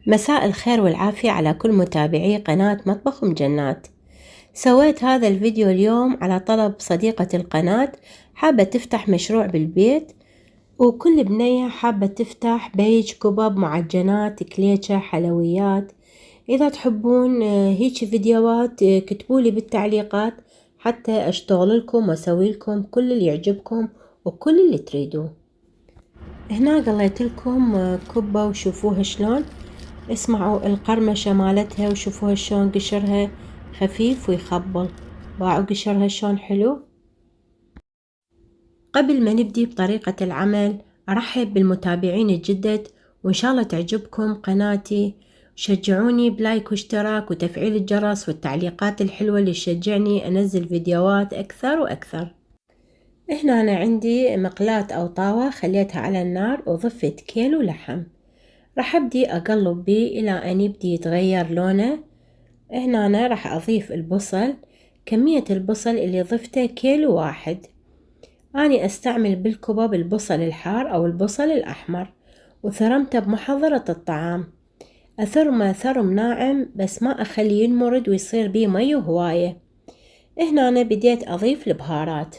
مساء الخير والعافية على كل متابعي قناة مطبخ مجنات. سويت هذا الفيديو اليوم على طلب صديقة القناة، حابة تفتح مشروع بالبيت، وكل بنية حابة تفتح بيج كبب، معجنات، كليتشة، حلويات. إذا تحبون هيك فيديوهات كتبولي بالتعليقات حتى أشتغل لكم وأسوي لكم كل اللي يعجبكم وكل اللي تريدوه. هنا قليت لكم كبة وشوفوها شلون، اسمعوا القرمشة مالتها وشوفوها شلون قشرها خفيف ويخبل، باعوا قشرها شلون حلو. قبل ما نبدي بطريقة العمل أرحب بالمتابعين الجدد، وإن شاء الله تعجبكم قناتي. شجعوني بلايك واشتراك وتفعيل الجرس والتعليقات الحلوة اللي تشجعني أنزل فيديوهات أكثر وأكثر. هنا أنا عندي مقلاة أو طاوة خليتها على النار وضفت كيلو لحم، راح أبدي أقلب بيه إلى أن يبدي يتغير لونه. هنا أنا راح أضيف البصل، كمية البصل اللي ضفته كيلو واحد. أنا أستعمل بالكبب البصل الحار أو البصل الأحمر، وثرمته بمحضرة الطعام. أثرمه ثرم ناعم بس ما أخليه ينمرد ويصير بيه مي هواية. هنا أنا بديت أضيف البهارات،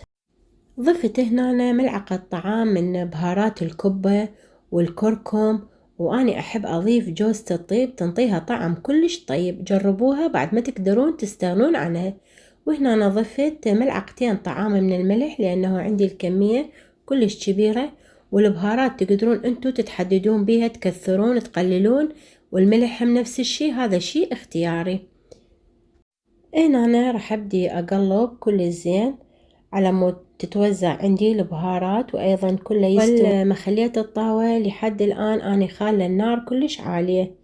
ضفت هنا ملعقة طعام من بهارات الكبة والكركم، وأنا أحب أضيف جوزة الطيب تنطيها طعم كلش طيب، جربوها بعد ما تقدرون تستغنون عنها. وهنا أنا ضفت ملعقتين طعام من الملح لأنه عندي الكمية كلش كبيرة، والبهارات تقدرون أنتو تتحددون بيها، تكثرون تقللون، والملح هم نفس الشي، هذا شي اختياري. هنا أنا راح أبدي أقلب كل زين على مود تتوزع عندي البهارات، وأيضا كله يستوي. ما خليت الطاوة لحد الآن أنا خالة النار كلش عالية.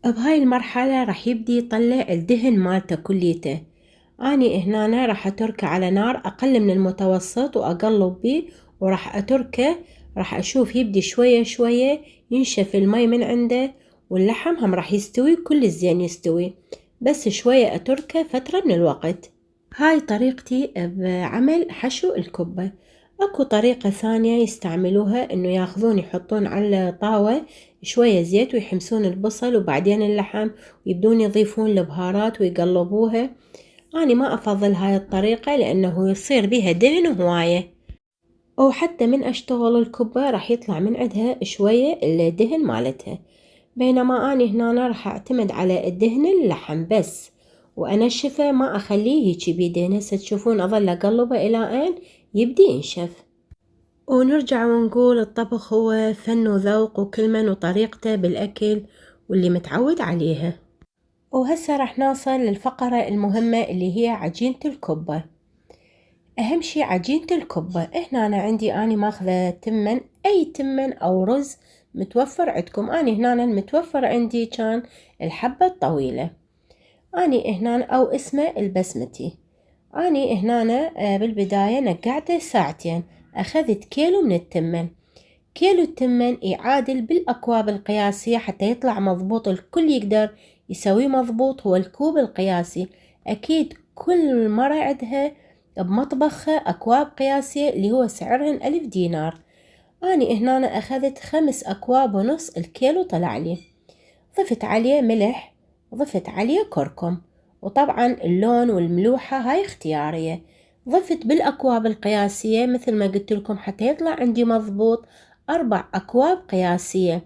بهاي المرحلة راح يبدي يطلع الدهن مالته كليته. أني هنا راح أتركه على نار أقل من المتوسط وأقلب بيه، وراح أتركه، راح أشوف يبدي شوية شوية ينشف المي من عنده، واللحم هم راح يستوي كل زين يستوي، بس شوية أتركه فترة من الوقت. هاي طريقتي بعمل حشو الكبة. اكو طريقة ثانية يستعملوها، انه ياخذون يحطون على طاوة شوية زيت ويحمسون البصل وبعدين اللحم، ويبدون يضيفون البهارات ويقلبوها. أنا ما أفضل هاي الطريقة لأنه يصير بيها دهن هواية، أو حتى من أشتغل الكبة راح يطلع من عندها شوية الدهن مالتها. بينما أنا هنا راح أعتمد على الدهن اللحم بس، وأنشفه ما أخليه هيجي بيدين. هسه تشوفون أظل أقلبه إلى أن يبدي ينشف. ونرجع ونقول الطبخ هو فن وذوق، وكل من وطريقته بالأكل واللي متعود عليها. وهسه راح نوصل للفقرة المهمة اللي هي عجينة الكبة. أهم شي عجينة الكبة. هنا أنا عندي ماخذة تمن، أي تمن أو رز متوفر عندكم. أنا هنا المتوفر عندي كان الحبة الطويلة، أنا هنا أو اسمه البسمتي. أنا هنا بالبداية نقعته ساعتين. أخذت كيلو من التمن. كيلو التمن يعادل بالأكواب القياسية حتى يطلع مضبوط، الكل يقدر يسويه مضبوط، هو الكوب القياسي. أكيد كل مرة عندها بمطبخها أكواب قياسية اللي هو سعرهن 1000 دينار. أنا هنا أخذت 5 أكواب ونص، الكيلو طلع لي. ضفت عليه ملح، ضفت عليه كركم، وطبعا اللون والملوحة هاي اختيارية. ضفت بالأكواب القياسية مثل ما قلت لكم حتى يطلع عندي مضبوط 4 أكواب قياسية،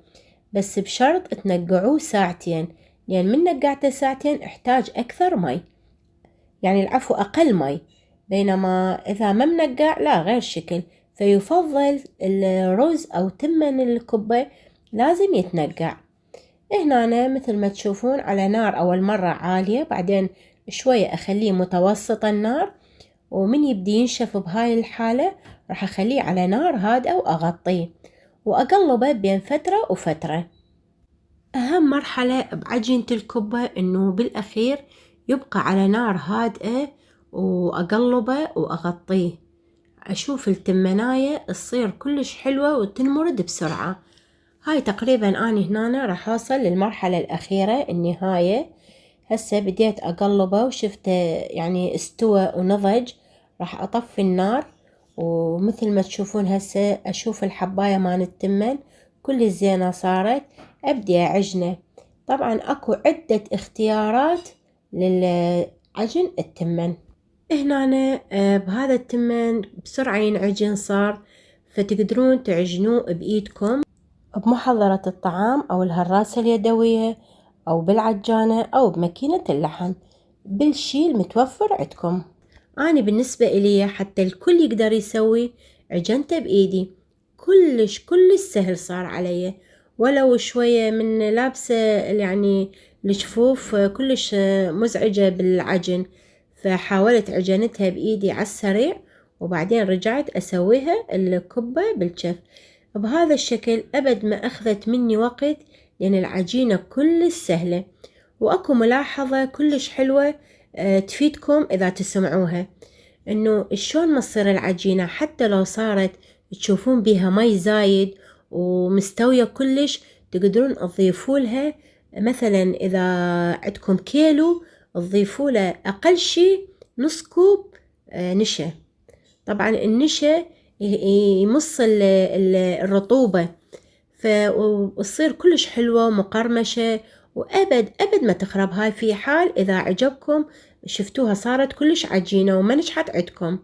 بس بشرط تنقعوه ساعتين، لأن من نقعته ساعتين احتاج أكثر مي، يعني العفو أقل مي. بينما إذا ما منقع لا، غير شكل. فيفضل الرز أو تمن الكبة لازم يتنقع. هنا أنا مثل ما تشوفون على نار أول مرة عالية، بعدين شوية أخليه متوسط النار، ومن يبدي ينشف بهاي الحالة راح أخليه على نار هادئة وأغطيه وأقلبه بين فترة وفترة. أهم مرحلة بعجينة الكبة إنه بالأخير يبقى على نار هادئة، وأقلبه وأغطيه. أشوف التمناية تصير كلش حلوة وتنمرد بسرعة. هاي تقريبا أنا هنا راح أوصل للمرحلة الأخيرة النهاية. هسه بديت أقلبه وشفته يعني استوى ونضج. راح أطفي النار ومثل ما تشوفون هسه أشوف الحباية مال التمن كل الزينة صارت، أبدي أعجنه. طبعا أكو عدة اختيارات للعجن التمن. هنا بهذا التمن بسرعة ينعجن صار، فتقدرون تعجنوه بإيدكم بمحضرة الطعام أو الهراسة اليدوية أو بالعجانة أو بماكينة اللحم، بالشي المتوفر عندكم. أنا بالنسبة إلي حتى الكل يقدر يسوي، عجنته بإيدي كلش سهل صار علي، ولو شوية من لابسة يعني الجفوف كلش مزعجة بالعجن، فحاولت عجنتها بإيدي على السريع وبعدين رجعت أسويها الكبة بالجف بهذا الشكل. أبد ما أخذت مني وقت لأن العجينة كلش سهلة. وأكو ملاحظة كلش حلوة تفيدكم إذا تسمعوها، إنه شلون ما تصير العجينة حتى لو صارت تشوفون بيها مي زايد ومستوية كلش، تقدرون تضيفوا لها مثلا إذا عندكم كيلو تضيفوا له أقل شي نص كوب نشا. طبعا النشا يمص الرطوبة، فتصير كلش حلوة ومقرمشة، وأبد ما تخرب هاي. في حال إذا عجبكم شفتوها صارت كلش عجينة وما نجحت عندكم،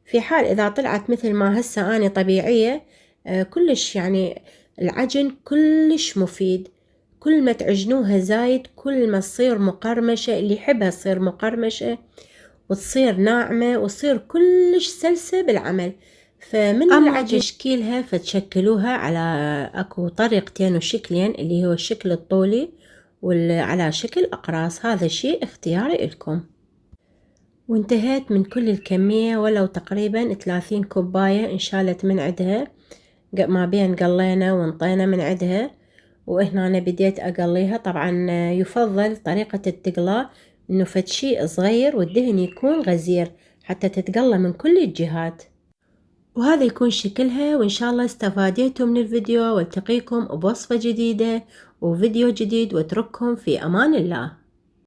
في حال إذا طلعت مثل ما هسه أنا طبيعية كلش يعني العجن كلش مفيد. كل ما تعجنوها زايد كل ما تصير مقرمشة، اللي يحبها تصير مقرمشة وتصير ناعمة وتصير كلش سلسة بالعمل. فمن العجن تشكيلها فتشكلوها على أكو طريقتين وشكلين، اللي هو الشكل الطولي وعلى شكل أقراص، هذا شيء اختياري لكم. وانتهيت من كل الكمية، ولو تقريبا 30 كوباية انشالت من عدها، ما بين قلينا وانطينا من عدها. وهنا أنا بديت أقليها. طبعا يفضل طريقة التقلاء إنه فد شيء صغير والدهن يكون غزير حتى تتقلى من كل الجهات. وهذا يكون شكلها، وإن شاء الله استفاديتوا من الفيديو، والتقيكم بوصفة جديدة وفيديو جديد، واترككم في أمان الله.